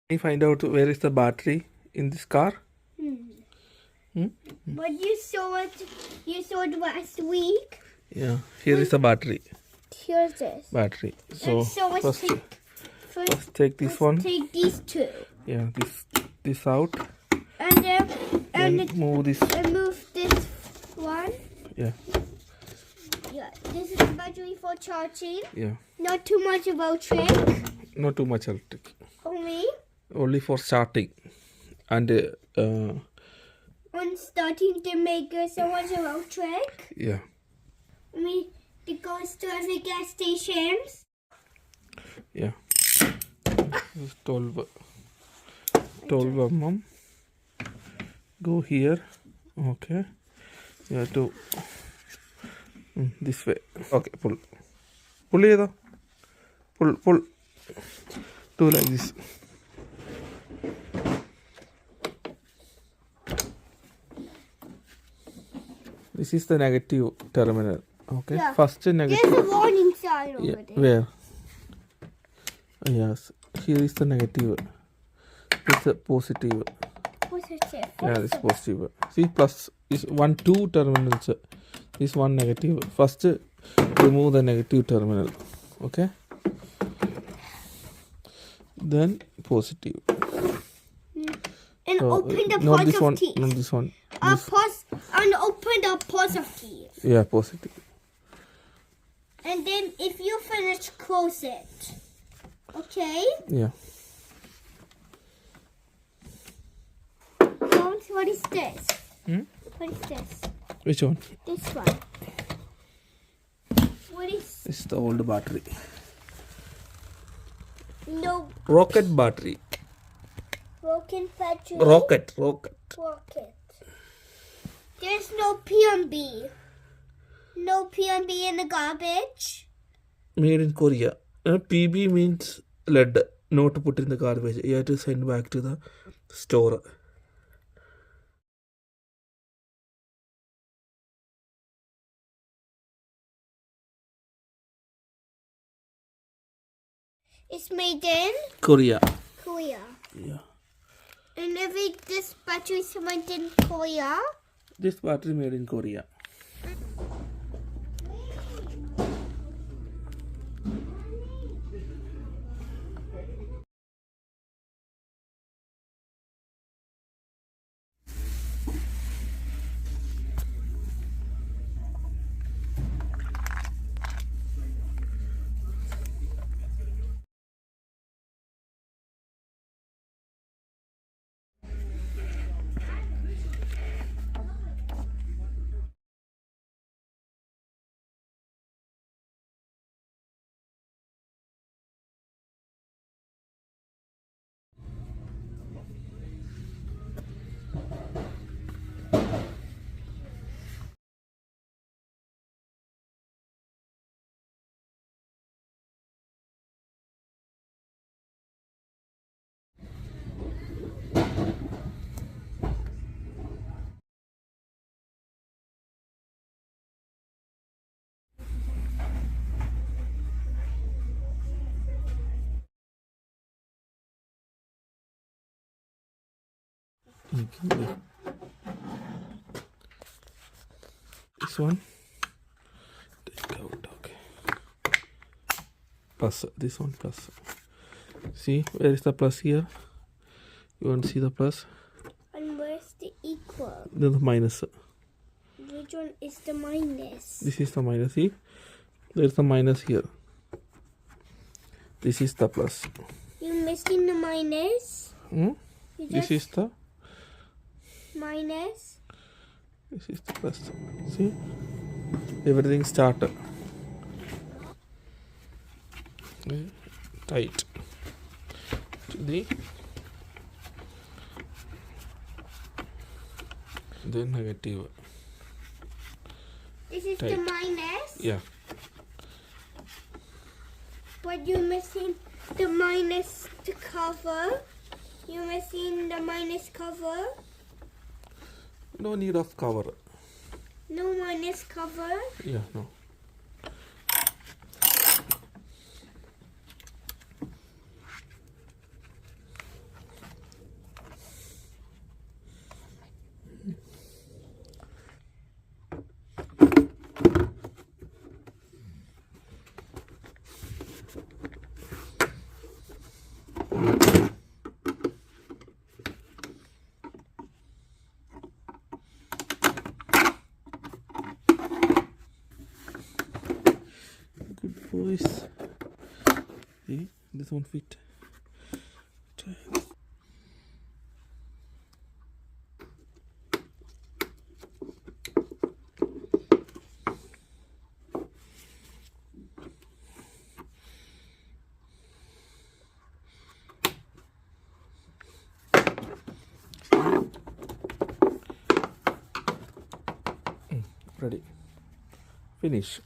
Can you find out where is the battery in this car? But you saw it last week. Yeah, here is the battery. Here's this. Battery. So let's first take this one. take these two. Yeah, this out. And Then move this. and move this one. Yeah, Yeah, this is the battery for charging. yeah. Not too much electric. Not too much electric. Only For starting. And when starting to make so much electric. yeah. It goes to every gas stations. Yeah. This is 12 mm. Go here. Okay. You have to this way. Okay, pull. Pull it. Pull. Do like this. This is the negative terminal. Okay. Yeah. First negative. There's a warning sign over Yeah, there. where? Yes. Here is the negative. This is the positive. Positive. Yeah, this is positive. See, plus is 1, 2 terminals. This one negative. First, remove the negative terminal. Okay. Then positive. And So, open the not this one. positive. Not this one. And open the positive. Yeah, positive. And then if you finish, close it. Okay? Yeah. What is this? What is this? Which one? This one. What is... This is the old battery. No. Rocket battery. Broken battery. Rocket. Rocket. There's no P&B. No P&B in the garbage. Made in Korea. PB means lead. Not to put in the garbage. You have to send back to the store. It's made in Korea. Korea. Yeah. And this battery is made in Korea. This battery made in Korea. This one. Take out. Okay. Plus. This one plus. See, where is the plus here? You want to see the plus? And where's the equal? Then the minus. Which one is the minus? This is the minus. See, there's the minus here. This is the plus. You're missing the minus. This is the minus. This is the plus. See, everything started. Tight to the then negative. This is tight. the minus. Yeah. But you're missing the minus to cover. You're missing the minus cover. No need of cover. No minus cover. Yeah, no. See, this one fit. Ready. Finish.